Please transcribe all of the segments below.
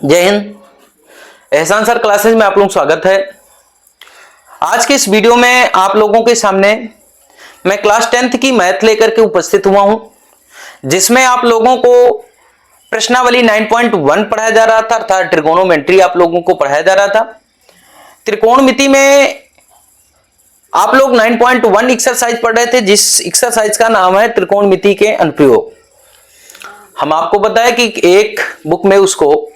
जय हिंद। एहसान sir classes में आप लोगों का स्वागत है। आज के इस वीडियो में आप लोगों के सामने मैं क्लास 10th की मैथ लेकर के उपस्थित हुआ हूं, जिसमें आप लोगों को प्रश्नावली 9.1 पढ़ाया जा रहा था, अर्थात ट्रिगोनोमेट्री आप लोगों को पढ़ाया जा रहा था। त्रिकोणमिति में आप लोग 9.1 एक्सरसाइज पढ़ रहे थे, जिस एक्सरसाइज का नाम है त्रिकोणमिति के अनुप्रयोग। हम आपको बताया कि एक बुक में उसको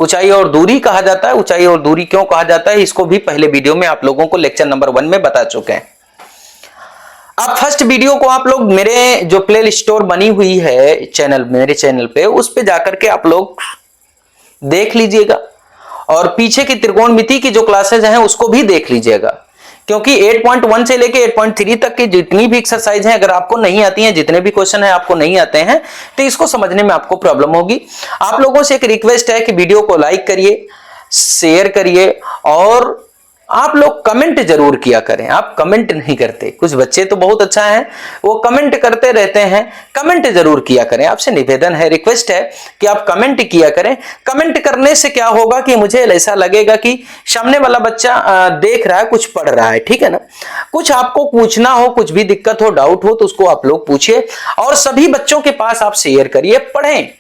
ऊंचाई और दूरी कहा जाता है। ऊंचाई और दूरी क्यों कहा जाता है, इसको भी पहले वीडियो में आप लोगों को लेक्चर नंबर 1 में बता चुके हैं। अब फर्स्ट वीडियो को आप लोग मेरे जो प्ले स्टोर बनी हुई है चैनल, मेरे चैनल पे, उस पे जाकर के आप लोग देख लीजिएगा और पीछे की त्रिकोणमिति की जो क्लासेज हैं उसको भी देख लीजिएगा, क्योंकि 8.1 से लेके 8.3 तक की जितनी भी एक्सरसाइज हैं, अगर आपको नहीं आती हैं, जितने भी क्वेश्चन हैं आपको नहीं आते हैं, तो इसको समझने में आपको प्रॉब्लम होगी। आप लोगों से एक रिक्वेस्ट है कि वीडियो को लाइक करिए, शेयर करिए और आप लोग कमेंट जरूर किया करें। आप कमेंट नहीं करते, कुछ बच्चे तो बहुत अच्छा है, वो कमेंट करते रहते हैं, कमेंट जरूर किया करें। आपसे निवेदन है, रिक्वेस्ट है कि आप कमेंट किया करें। कमेंट करने से क्या होगा कि मुझे ऐसा लगेगा कि सामने वाला बच्चा देख रहा है, कुछ पढ़ रहा है, ठीक है ना। कुछ आपको पूछना हो, कुछ भी दिक्कत हो, डाउट हो, तो उसको आप लोग पूछिए और सभी बच्चों के पास आप शेयर करिए, पढ़ें।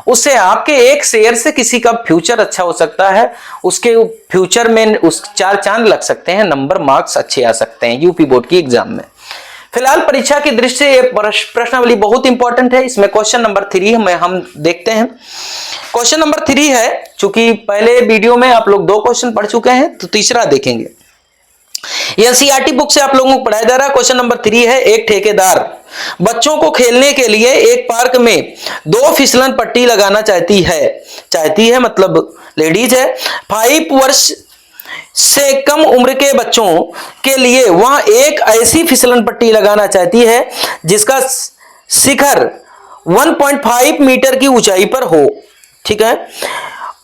उससे आपके एक शेयर से किसी का फ्यूचर अच्छा हो सकता है, उसके फ्यूचर में उस 4 चांद लग सकते हैं, नंबर मार्क्स अच्छे आ सकते हैं यूपी बोर्ड की एग्जाम में। फिलहाल परीक्षा की दृष्टि से ये प्रश्नावली बहुत इंपॉर्टेंट है। इसमें क्वेश्चन नंबर 3 में हम देखते हैं। क्वेश्चन नंबर 3 है, चूंकि पहले वीडियो में आप लोग 2 क्वेश्चन पढ़ चुके हैं, तो तीसरा देखेंगे। एनसीईआरटी बुक से आप लोगों को पढ़ाया जा रहा है। क्वेश्चन नंबर 3 है, एक ठेकेदार बच्चों को खेलने के लिए एक पार्क में 2 फिसलन पट्टी लगाना चाहती है, मतलब लेडीज है। 5 वर्ष से कम उम्र के बच्चों के लिए वह एक ऐसी फिसलन पट्टी लगाना चाहती है जिसका शिखर 1.5 मीटर की ऊंचाई पर हो, ठीक है,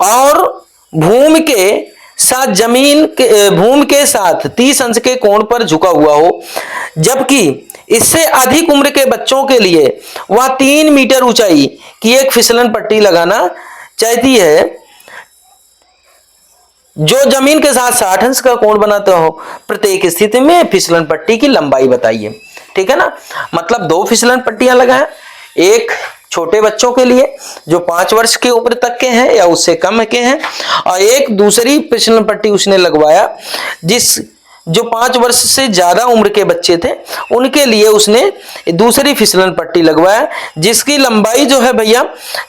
और भूमि के साथ 30 अंश के कोण पर झुका हुआ हो, जबकि इससे अधिक उम्र के बच्चों के लिए वह 3 मीटर ऊंचाई की एक फिसलन पट्टी लगाना चाहती है जो जमीन के साथ 60 अंश का कोण बनाता हो। प्रत्येक स्थिति में फिसलन पट्टी की लंबाई बताइए, ठीक है ना। मतलब 2 फिसलन पट्टियां लगाएं, एक छोटे बच्चों के लिए जो 5 वर्ष की उम्र तक के हैं या उससे कम के हैं, और एक दूसरी फिसलन पट्टी उसने लगवाया जो 5 वर्ष से ज्यादा उम्र के बच्चे थे, उनके लिए उसने दूसरी फिसलन पट्टी लगवाया जिसकी लंबाई जो है भैया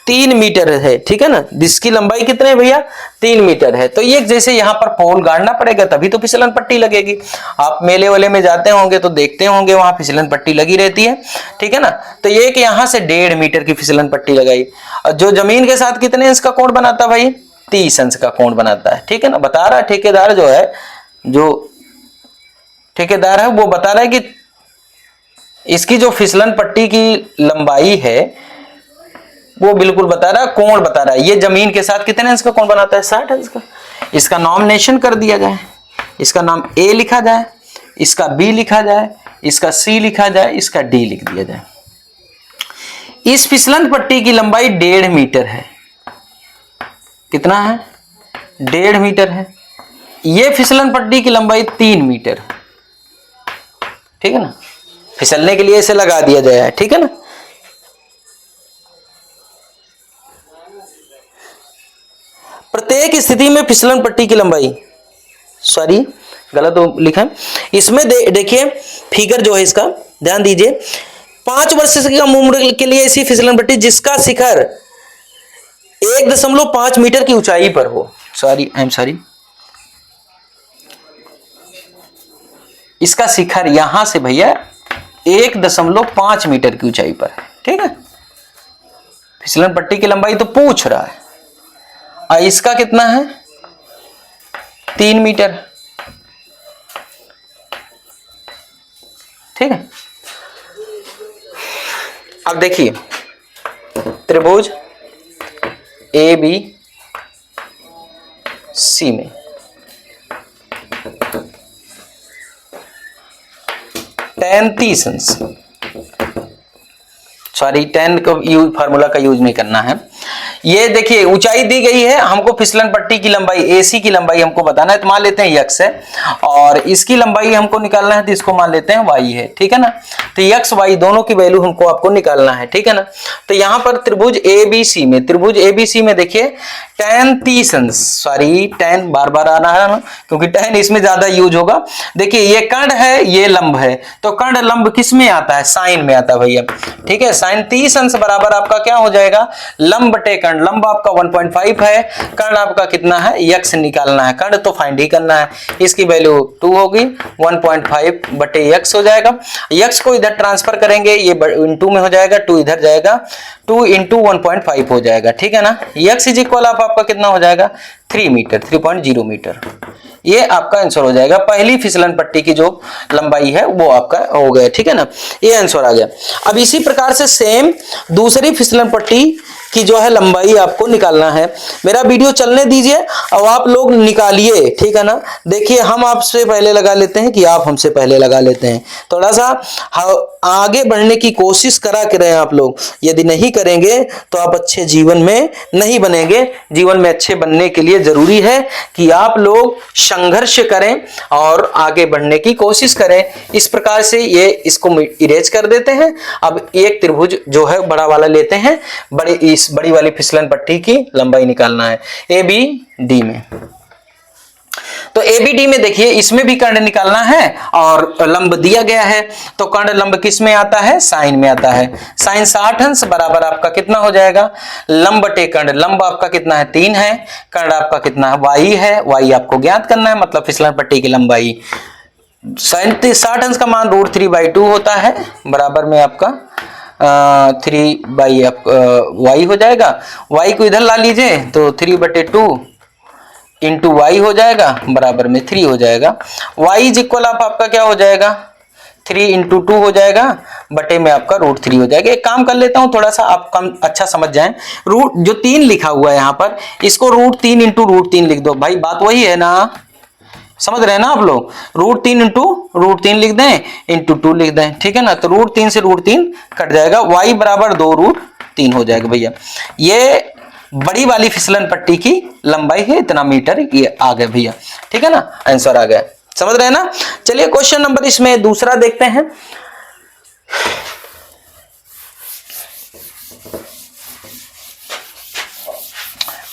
3 मीटर है, ठीक है ना। जिसकी लंबाई कितने है भैया, 3 मीटर है। तो ये जैसे यहाँ पर पोल गाड़ना पड़ेगा तभी तो फिसलन पट्टी लगेगी। आप मेले वाले में जाते होंगे तो देखते होंगे वहां फिसलन पट्टी लगी रहती है, ठीक है ना। तो ये कि यहाँ से 1.5 मीटर की फिसलन पट्टी लगाई, और जो जमीन के साथ कितने अंश का कोण बनाता भाई, 30 अंश का कोण बनाता है, ठीक है ना। बता रहा है ठेकेदार जो है, जो ठेकेदार है वो बता रहा है कि इसकी जो फिसलन पट्टी की लंबाई है वो बिल्कुल बता रहा है, कोण बता रहा है, ये जमीन के साथ कितने अंश का कोण बनाता है, 60 अंश का। इसका नॉमिनेशन कर दिया जाए, इसका नाम ए लिखा जाए, इसका बी लिखा जाए, इसका सी लिखा जाए, इसका डी लिख दिया जाए। इस फिसलन पट्टी की लंबाई 1.5 मीटर है। कितना है, 1.5 मीटर है। ये फिसलन पट्टी की लंबाई 3 मीटर है, ठीक है ना। फिसलने के लिए इसे लगा दिया जाए, ठीक है ना। प्रत्येक स्थिति में फिसलन पट्टी की लंबाई, सॉरी गलत लिखा है इसमें, देखिए फिगर जो है इसका ध्यान दीजिए। 5 वर्ष से कम उम्र के लिए ऐसी फिसलन पट्टी जिसका शिखर 1.5 मीटर की ऊंचाई पर हो, सॉरी इसका शिखर यहां से भैया 1.5 मीटर की ऊंचाई पर है, ठीक है। फिसलन पट्टी की लंबाई तो पूछ रहा है, और इसका कितना है, 3 मीटर, ठीक है। अब देखिए त्रिभुज ए बी सी में tan 30 अंश, सॉरी 10 का फार्मूला का यूज नहीं करना है। ये देखिए ऊंचाई दी गई है, हमको फिसलन पट्टी की लंबाई एसी की लंबाई हमको बताना है, तो मान लेते हैं x है, और इसकी लंबाई हमको निकालना है तो इसको मान लेते हैं y है, ठीक है ना। तो x y दोनों की वैल्यू हमको आपको निकालना है, ठीक है ना। तो यहां पर त्रिभुज ABC में देखिए tan 30 अंश, सॉरी tan बार बार आना है ना, क्योंकि tan इसमें ज्यादा यूज होगा। देखिए ये कर्ण है, ये लंब है, तो कर्ण लंब किस में आता है, साइन में आता है भैया, ठीक है। साइन 30 अंश बराबर आपका क्या हो जाएगा, लंब बटे कर्ण, लंब आपका 1.5 है, कर्ण आपका कितना है, x निकालना है, कर्ण तो फाइंड ही करना है, इसकी वैल्यू 2 होगी, 1.5 बटे x हो जाएगा। x को इधर ट्रांसफर करेंगे, ये इंटू में हो जाएगा, 2 इधर जाएगा, 2 इंटू 1.5 हो जाएगा, ठीक है ना। x इज इक्वल आपका कितना हो जाएगा, 3 मीटर, 3.0 मीटर। ये आपका आंसर हो जाएगा। पहली फिसलन पट्टी की जो लंबाई है वो आपका हो गया, ठीक है ना, ये आंसर आ गया। अब इसी प्रकार से सेम दूसरी फिसलन पट्टी की जो है लंबाई आपको निकालना है। मेरा वीडियो चलने दीजिए, अब आप लोग निकालिए, ठीक है ना। देखिए हम आपसे पहले लगा लेते हैं कि आप हमसे पहले लगा लेते हैं, थोड़ा सा आगे बढ़ने की कोशिश करा करें आप लोग। यदि नहीं करेंगे तो आप अच्छे जीवन में नहीं बनेंगे। जीवन में अच्छे बनने के लिए जरूरी है कि आप लोग संघर्ष करें और आगे बढ़ने की कोशिश करें। इस प्रकार से ये इसको इरेज कर देते हैं। अब एक त्रिभुज जो है बड़ा वाला लेते हैं, इस बड़ी वाली फिसलन पट्टी की लंबाई निकालना है ABD में। तो ABD में देखिए इसमें भी कर्ण निकालना है और लंब दिया गया है, तो कर्ण लंब किस में आता है, साइन में आता है। साइन 60 अंश बराबर आपका कितना हो जाएगा, लंब बटे कर्ण, लंब आपका कितना है 3 है, कर्ण आपका कितना है y है, y आपको ज्ञात करना है, मतलब फिसलन पट्टी की लंबाई 60 अंश का मान √3/2 होता है, बराबर में आपका 3/y हो जाएगा। y को इधर ला लीजिए तो 3/2 इंटू वाई हो जाएगा, बराबर में 3 हो जाएगा। y इज इक्वल आपका क्या हो जाएगा, 3 इंटू 2 हो जाएगा, बटे में आपका √3 हो जाएगा। एक काम कर लेता हूं, थोड़ा सा आप कम अच्छा समझ जाएं, रूट जो 3 लिखा हुआ है यहां पर, इसको √3 इंटू √3 लिख दो। भाई बात वही है ना, समझ रहे हैं ना आप लोग, √3 इंटू √3 लिख दें, इंटू 2 लिख दें, ठीक है ना। तो √3 से √3 कट जाएगा, y बराबर 2√3 हो जाएगा भैया। ये बड़ी वाली फिसलन पट्टी की लंबाई है, इतना मीटर, ये आ गया भैया, ठीक है ना, आंसर आ गया। समझ रहे हैं ना। चलिए क्वेश्चन नंबर इसमें दूसरा देखते हैं।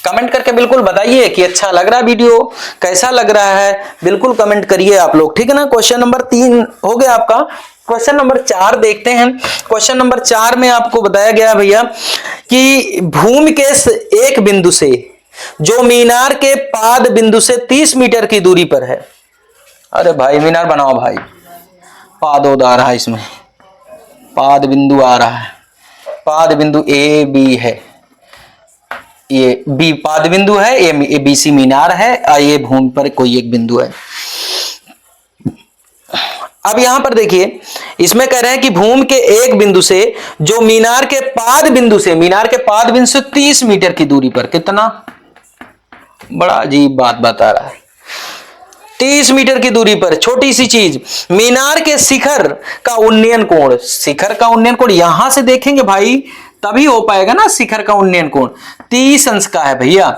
कमेंट करके बिल्कुल बताइए कि अच्छा लग रहा है वीडियो, कैसा लग रहा है, बिल्कुल कमेंट करिए आप लोग, ठीक है ना। क्वेश्चन नंबर 3 हो गया आपका। क्वेश्चन नंबर 4 देखते हैं। क्वेश्चन नंबर 4 में आपको बताया गया भैया कि भूमि के एक बिंदु से जो मीनार के पाद बिंदु से 30 मीटर की दूरी पर है। अरे भाई मीनार बनाओ भाई, पाद आ रहा है, इसमें पाद बिंदु आ रहा है, पाद बिंदु AB है, ये B पाद बिंदु है, ये ABC मीनार है, और ये भूमि पर कोई एक बिंदु है। अब यहां पर देखिए इसमें कह रहे हैं कि भूमि के एक बिंदु से जो मीनार के पाद बिंदु से 30 मीटर की दूरी पर, कितना बड़ा अजीब बात बता रहा है, 30 मीटर की दूरी पर छोटी सी चीज, मीनार के शिखर का उन्नयन कोण, शिखर का उन्नयन कोण यहां से देखेंगे भाई तभी हो पाएगा ना। शिखर का उन्नयन कोण 30 अंश का है भैया।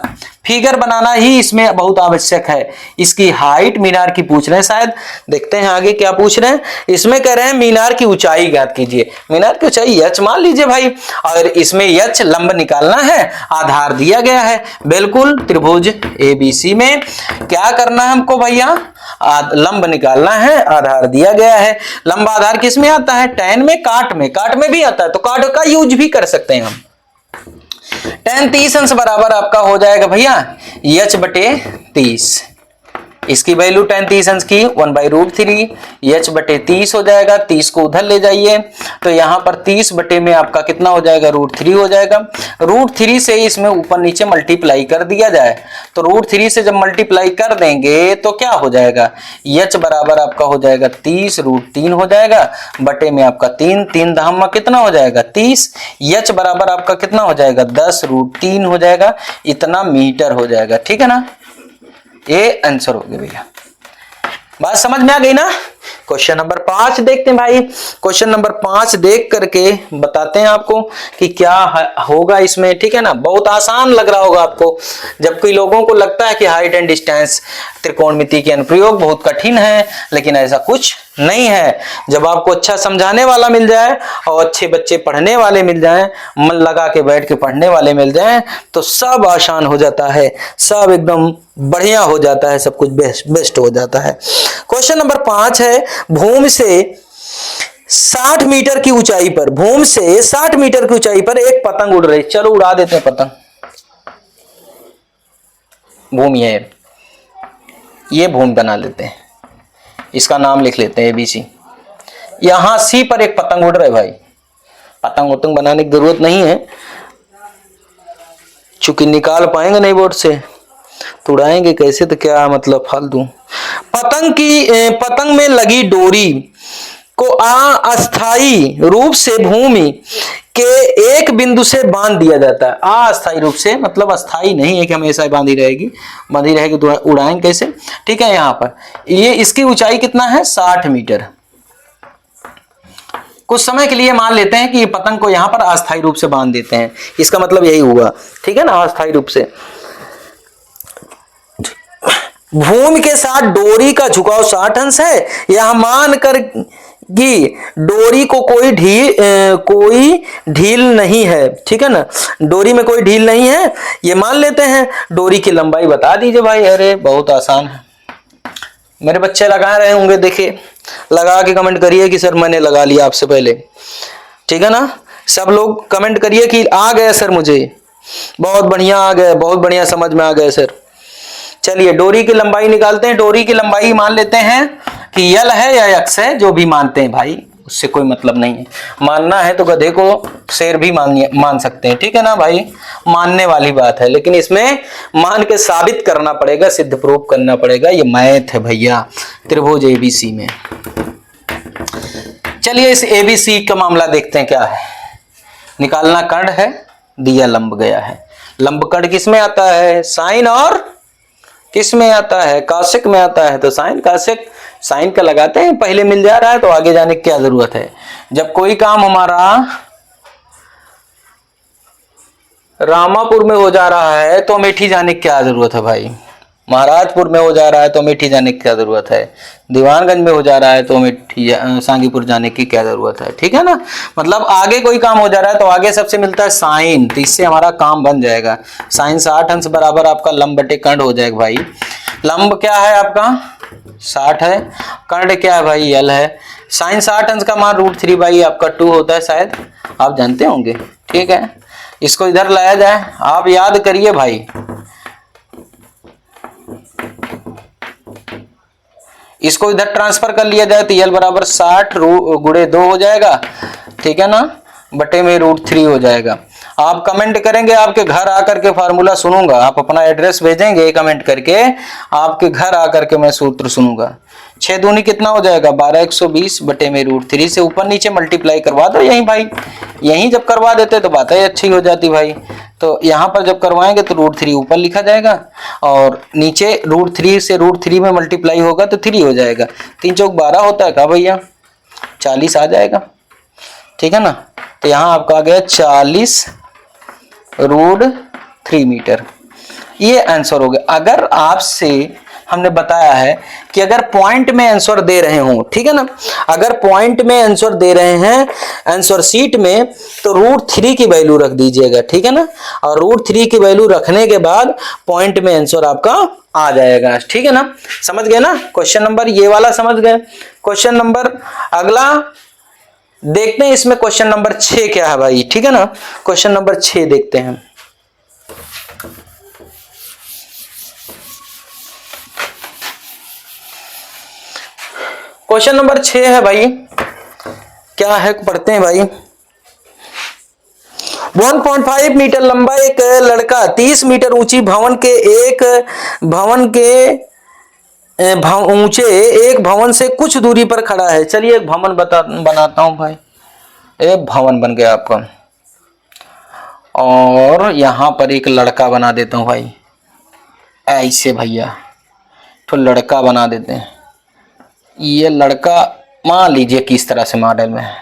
फिगर बनाना ही इसमें बहुत आवश्यक है। इसकी हाइट मीनार की पूछ रहे हैं शायद, देखते हैं आगे क्या पूछ रहे हैं। इसमें कह रहे हैं मीनार की ऊंचाई ज्ञात कीजिए। मीनार की ऊंचाई h मान लीजिए भाई, और इसमें h लंब निकालना है, आधार दिया गया है। बिल्कुल त्रिभुज ABC में क्या करना है हमको भैया, लंब निकालना है, आधार दिया गया है। लंब आधार किस में आता है, tan में, काट में भी आता है, तो काट का यूज भी कर सकते हैं हम। tan 30 अंश बराबर आपका हो जाएगा भैया h बटे 30, इसकी वैल्यू tan 30 अंश की 1/√3, h बटे 30 हो जाएगा। 30 को उधर ले जाइए तो यहां पर 30 बटे में आपका कितना हो जाएगा, √3 हो जाएगा। √3 से इसमें ऊपर नीचे मल्टीप्लाई कर दिया जाए, तो √3 से जब मल्टीप्लाई कर देंगे तो क्या हो जाएगा, h बराबर आपका हो जाएगा 30 √3 हो जाएगा, बटे में आपका 3 दहम कितना हो जाएगा 30, h बराबर आपका कितना हो जाएगा 10 √3 हो जाएगा, इतना मीटर हो जाएगा, ठीक है ना। ये आंसर हो गया भैया। बात समझ में आ गई ना। क्वेश्चन नंबर 5 देखते हैं भाई। क्वेश्चन नंबर 5 देख करके बताते हैं आपको कि क्या होगा इसमें, ठीक है ना। बहुत आसान लग रहा होगा आपको, जबकि लोगों को लगता है कि हाइट एंड डिस्टेंस त्रिकोणमिति के अनुप्रयोग बहुत कठिन है, लेकिन ऐसा कुछ नहीं है। जब आपको अच्छा समझाने वाला मिल जाए और अच्छे बच्चे पढ़ने वाले मिल जाएं, मन लगा के बैठ के पढ़ने वाले मिल जाएं, तो सब आसान हो जाता है, सब एकदम बढ़िया हो जाता है, सब कुछ बेस्ट हो जाता है। क्वेश्चन नंबर 5 है, भूमि से 60 मीटर की ऊंचाई पर, भूमि से 60 मीटर की ऊंचाई पर एक पतंग उड़ रही। चलो उड़ा देते हैं पतंग। भूमि है, ये भूमि बना लेते हैं, इसका नाम लिख लेते हैं ABC। यहां सी पर एक पतंग उड़ रहा है भाई। पतंग उतंग बनाने की जरूरत नहीं है, चूंकि निकाल पाएंगे नहीं बोर्ड से तो उड़ाएंगे कैसे, तो क्या मतलब फालतू। पतंग में लगी डोरी को अस्थायी रूप से भूमि के एक बिंदु से बांध दिया जाता है। अस्थायी रूप से मतलब अस्थायी नहीं है कि हमेशा बांधी रहेगी, बांधी रहेगी तो उड़ाएंगे कैसे, ठीक है। यहाँ पर ये इसकी ऊंचाई कितना है, 60 मीटर। कुछ समय के लिए मान लेते हैं कि ये पतंग को यहां पर अस्थायी रूप से बांध देते हैं, इसका मतलब यही हुआ, ठीक है ना, अस्थायी रूप से। भूमि के साथ डोरी का झुकाव 60 अंश है। यह मान कर कि डोरी को कोई ढील नहीं है, ठीक है ना, डोरी में कोई ढील नहीं है, ये मान लेते हैं। डोरी की लंबाई बता दीजिए भाई। अरे बहुत आसान है, मेरे बच्चे लगा रहे होंगे, देखिए लगा के कमेंट करिए कि सर मैंने लगा लिया आपसे पहले, ठीक है ना। सब लोग कमेंट करिए कि आ गया सर, मुझे बहुत बढ़िया आ गया, बहुत बढ़िया समझ में आ गया सर। चलिए डोरी की लंबाई निकालते हैं। डोरी की लंबाई मान लेते हैं कि यल है या यक्स है, जो भी मानते हैं भाई, उससे कोई मतलब नहीं है। मानना है तो गधे को शेर भी मान सकते हैं, ठीक है ना भाई, मानने वाली बात है। लेकिन इसमें मान के साबित करना पड़ेगा, सिद्ध प्रूफ करना पड़ेगा, ये मैथ है भैया, त्रिभुज ABC में। चलिए इस ABC का मामला देखते हैं क्या है। निकालना कर्ण है, दिया लंब गया है। लंब कर्ण किस में आता है, साइन और किस में आता है, काशिक में आता है। तो साइन काशिक, साइन का लगाते हैं, पहले मिल जा रहा है तो आगे जाने की क्या जरूरत है। जब कोई काम हमारा रामापुर में हो जा रहा है तो अमेठी जाने की क्या जरूरत है भाई, महाराजपुर में हो जा रहा है तो अमेठी जाने की क्या जरूरत है, दीवानगंज में हो जा रहा है तो अमेठी सांगीपुर जाने की क्या जरूरत है, ठीक है ना। मतलब आगे कोई काम हो जा रहा है तो आगे सबसे मिलता है साइन, तो इससे हमारा काम बन जाएगा। साइन 60 अंश बराबर आपका लंब बटे कर्ण हो जाएगा भाई। लंब क्या है आपका 60 है, कर्ण क्या है भाई यल है। साइन 60 अंश का मान √3 बाई आपका 2 होता है, शायद आप जानते होंगे, ठीक है। इसको इधर लाया जाए, आप याद करिए भाई, इसको इधर ट्रांसफर कर लिया जाए तो यल बराबर 60 गुणे 2 हो जाएगा, ठीक है ना, बटे में √3 हो जाएगा। आप कमेंट करेंगे, आपके घर आकर के फार्मूला सुनूंगा, आप अपना एड्रेस भेजेंगे कमेंट करके, आपके घर आकर के मैं सूत्र सुनूंगा। 6 दूनी कितना हो जाएगा 12 120 बटे में √3 से ऊपर नीचे मल्टीप्लाई करवा दो यहीं भाई, यहीं जब करवा देते तो बातें अच्छी हो जाती भाई। तो यहाँ पर जब करवाएंगे तो √3 ऊपर लिखा जाएगा और नीचे √3 से √3 में मल्टीप्लाई होगा तो 3 हो जाएगा। 3 चौक 12 होता है का भैया, 40 आ जाएगा, ठीक है ना। तो यहाँ आपका आ गया 40 √3 मीटर, ये आंसर हो गया। अगर आपसे हमने बताया है कि अगर पॉइंट में आंसर दे रहे हो, ठीक है ना, अगर पॉइंट में आंसर दे रहे हैं आंसर शीट में, तो √3 की वैल्यू रख दीजिएगा, ठीक है ना। और √3 की वैल्यू रखने के बाद पॉइंट में आंसर आपका आ जाएगा, ठीक है ना। समझ गए ना, क्वेश्चन नंबर ये वाला समझ गए। क्वेश्चन नंबर अगला देखते हैं, इसमें क्वेश्चन नंबर 6 क्या है भाई, ठीक है ना। क्वेश्चन नंबर 6 देखते हैं। क्वेश्चन नंबर 6 है भाई, क्या है पढ़ते हैं भाई। 1.5 मीटर लंबा एक लड़का 30 मीटर ऊंची भवन के ऊंचे एक भवन से कुछ दूरी पर खड़ा है। चलिए एक भवन बनाता हूं भाई, एक भवन बन गया आपका, और यहां पर एक लड़का बना देता हूं भाई, ऐसे भैया तो लड़का बना देते हैं, ये लड़का मान लीजिए किस तरह से मॉडल में है,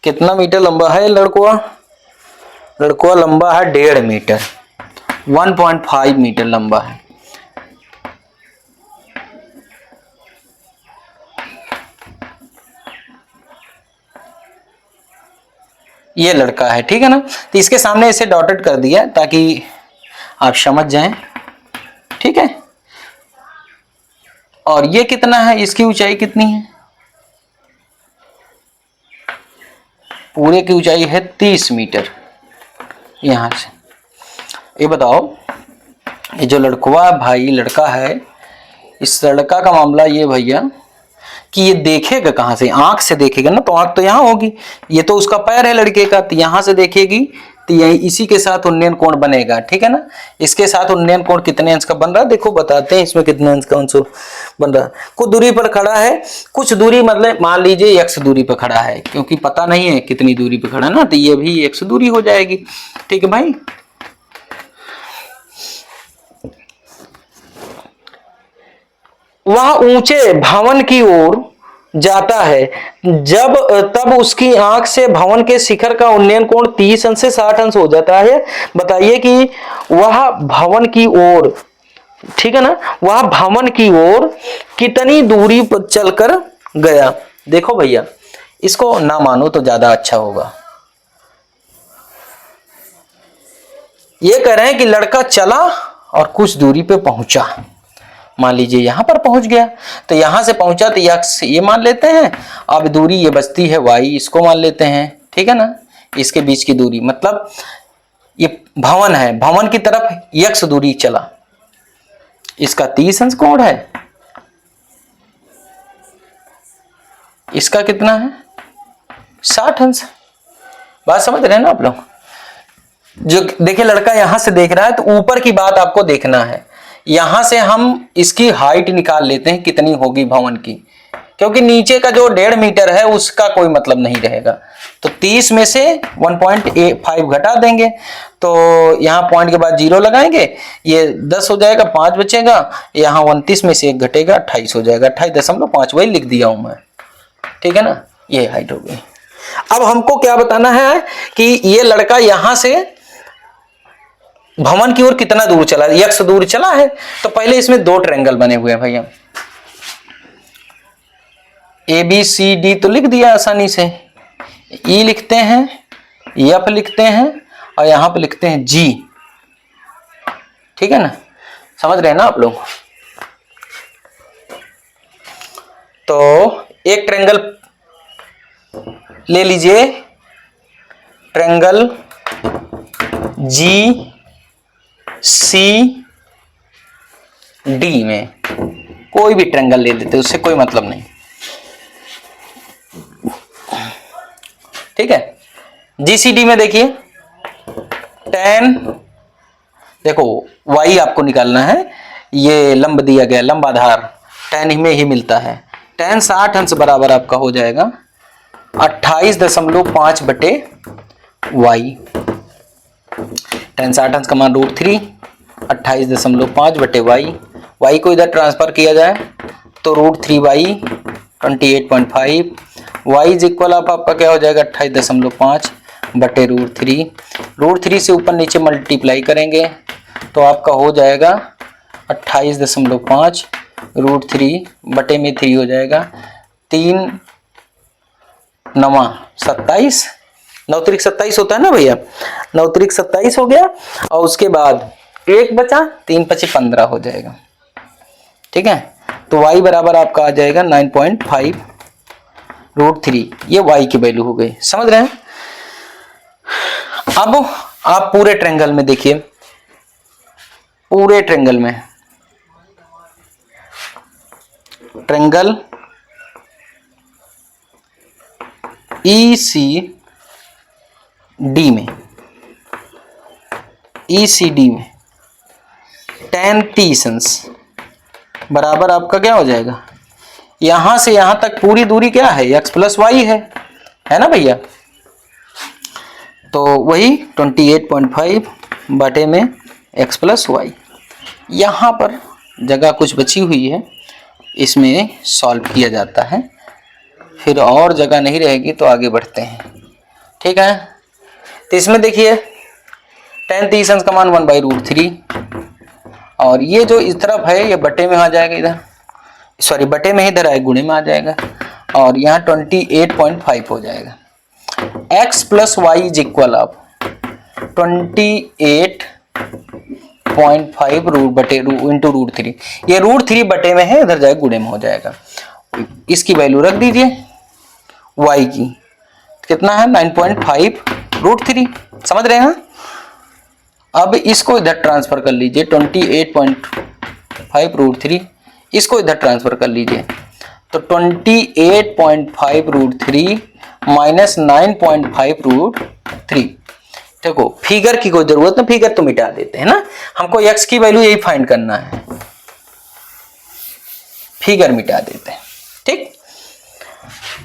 कितना मीटर लंबा है लड़कुआ? लड़कुआ लंबा है 1.5 मीटर, 1.5 मीटर लंबा है। ये लड़का है, ठीक है ना। तो इसके सामने इसे डॉटेड कर दिया ताकि आप समझ जाएं, ठीक है। और ये कितना है, इसकी ऊंचाई कितनी है? पूरे की ऊंचाई है 30 मीटर। यहां से ये बताओ, ये जो लड़कुआ भाई लड़का है, इस लड़का का मामला ये भैया कि ये देखेगा कहां से? आंख से देखेगा ना, तो आंख तो यहां होगी। ये तो उसका पैर है लड़के का, तो यहां से देखेगी तो यही इसी के साथ उन्नयन कोण बनेगा, ठीक है ना। इसके साथ उन्नयन कोण कितने अंश का बन रहा है देखो, बताते हैं इसमें कितने अंश का बन रहा है। कुछ दूरी पर खड़ा है, कुछ दूरी मतलब मान लीजिए x दूरी पर खड़ा है, क्योंकि पता नहीं है कितनी दूरी पर खड़ा है ना, तो ये भी x दूरी हो जाएगी, ठीक है भाई। वह ऊंचे भवन की ओर जाता है तब उसकी आंख से भवन के शिखर का उन्नयन कोण 30 अंश से 60 अंश हो जाता है। बताइए कि वह भवन की ओर, ठीक है ना, वह भवन की ओर कितनी दूरी पर चलकर गया? देखो भैया, इसको ना मानो तो ज्यादा अच्छा होगा। ये कह रहे हैं कि लड़का चला और कुछ दूरी पे पहुंचा, मान लीजिए यहां पर पहुंच गया, तो यहां से पहुंचा तो x ये मान लेते हैं, अब दूरी ये बचती है y, इसको मान लेते हैं, ठीक है ना। इसके बीच की दूरी मतलब ये भवन है, भवन की तरफ x दूरी चला, इसका 30 अंश कोण है, इसका कितना है 60 अंश। बात समझ रहे हैं ना आप लोग? जो देखिए लड़का यहां से देख रहा है, तो ऊपर की बात आपको देखना है। यहां से हम इसकी हाइट निकाल लेते हैं कितनी होगी भवन की, क्योंकि नीचे का जो 1.5 मीटर है उसका कोई मतलब नहीं रहेगा। तो 30 में से 1.5 घटा देंगे, तो यहाँ पॉइंट के बाद 0 लगाएंगे, ये 10 हो जाएगा, 5 बचेगा, यहाँ 29 में से 1 घटेगा, 28 हो जाएगा, 28.5, वही लिख दिया हूं मैं, ठीक है ना। ये हाइट हो गई। अब हमको क्या बताना है कि ये लड़का यहां से भवन की ओर कितना दूर चला, x दूर चला है। तो पहले इसमें 2 ट्रायंगल बने हुए हैं भैया, ABCD तो लिख दिया आसानी से, E लिखते हैं, F लिखते हैं, और यहां पे लिखते हैं G, ठीक है ना। समझ रहे हैं ना आप लोग? तो एक ट्रायंगल ले लीजिए, ट्रायंगल GCD में, कोई भी ट्रायंगल ले लेते, उससे कोई मतलब नहीं, ठीक है। GCD में देखिए tan, देखो y आपको निकालना है, ये लंब दिया गया, लंबाधार tan में ही मिलता है। tan 60 अंश बराबर आपका हो जाएगा 28.5 बटे y। tan 60 अंश का मान √3, 28.5 बटे y को इधर ट्रांसफर किया जाए तो √3y 28.5, y इज इक्वल आपका क्या हो जाएगा 28.5 बटे √3 से ऊपर नीचे मल्टीप्लाई करेंगे तो आपका हो जाएगा 28.5 √3 बटे में 3 हो जाएगा, 3 9 27, 9 त्रिक 27 होता है ना भैया, 9 त्रिक 27 हो गया, और उसके बाद 1 बचा, 3 पचे 15 हो जाएगा, ठीक है। तो y बराबर आपका आ जाएगा 9.5 √3, ये y की वैल्यू हो गई। समझ रहे हैं? अब आप पूरे ट्रायंगल में देखिए, पूरे ट्रायंगल में, ट्रायंगल ECD में tan 30 अंश बराबर आपका क्या हो जाएगा, यहां से यहां तक पूरी दूरी क्या है, x प्लस वाई है ना भैया। तो वही 28.5 बटे में x प्लस वाई। यहां पर जगह कुछ बची हुई है इसमें सॉल्व किया जाता है। फिर और जगह नहीं रहेगी तो आगे बढ़ते हैं, ठीक है। तो इसमें देखिए tan ईसेंस का मान 1/√3 और ये जो इस तरफ है ये बटे में आ जाएगा, इधर सॉरी बटे में इधर आए गुणे में आ जाएगा और यहाँ 28.5 हो जाएगा। x plus y is equal of 28.5 root बटे इंटू √3। ये √3 बटे में है, इधर जाए गुणे में हो जाएगा। इसकी वैल्यू रख दीजिए y की, कितना है 9.5 √3, समझ रहे हैं। अब इसको इधर ट्रांसफर कर लीजिए 28.5 √3, इसको इधर ट्रांसफर कर लीजिए तो 28.5 √3 माइनस 9.5 √3। देखो फिगर की कोई जरूरत नहीं, फिगर तो मिटा देते हैं ना, हमको x की वैल्यू यही फाइंड करना है, फिगर मिटा देते हैं, ठीक।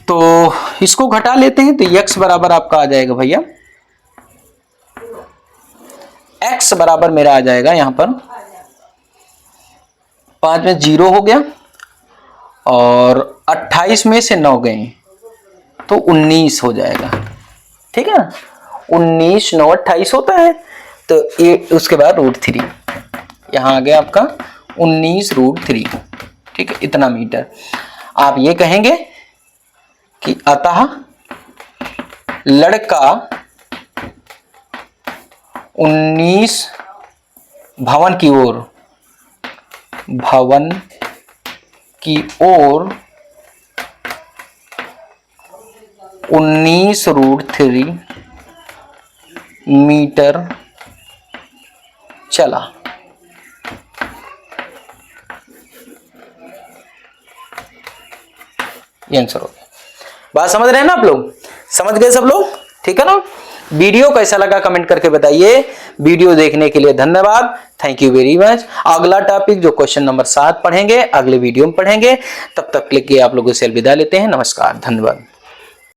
तो इसको घटा लेते हैं तो x बराबर आपका आ जाएगा भैया, x बराबर मेरा आ जाएगा यहां पर 5 में 0 हो गया और 28 में से 9 गए तो 19 हो जाएगा, ठीक है। 19 9 28 होता है तो ये उसके बाद √3 यहां आ गया आपका 19 √3, ठीक है, इतना मीटर। आप ये कहेंगे कि अतः लड़का 19 भवन की ओर 19 √3 मीटर चला। ये आंसर हो गया। बात समझ रहे हैं ना आप लोग, समझ गए सब लोग, ठीक है ना। वीडियो कैसा लगा कमेंट करके बताइए। वीडियो देखने के लिए धन्यवाद, थैंक यू वेरी मच। अगला टॉपिक जो क्वेश्चन नंबर 7 पढ़ेंगे अगले वीडियो में पढ़ेंगे, तब तक के लिए आप लोगों से अलविदा लेते हैं। नमस्कार, धन्यवाद।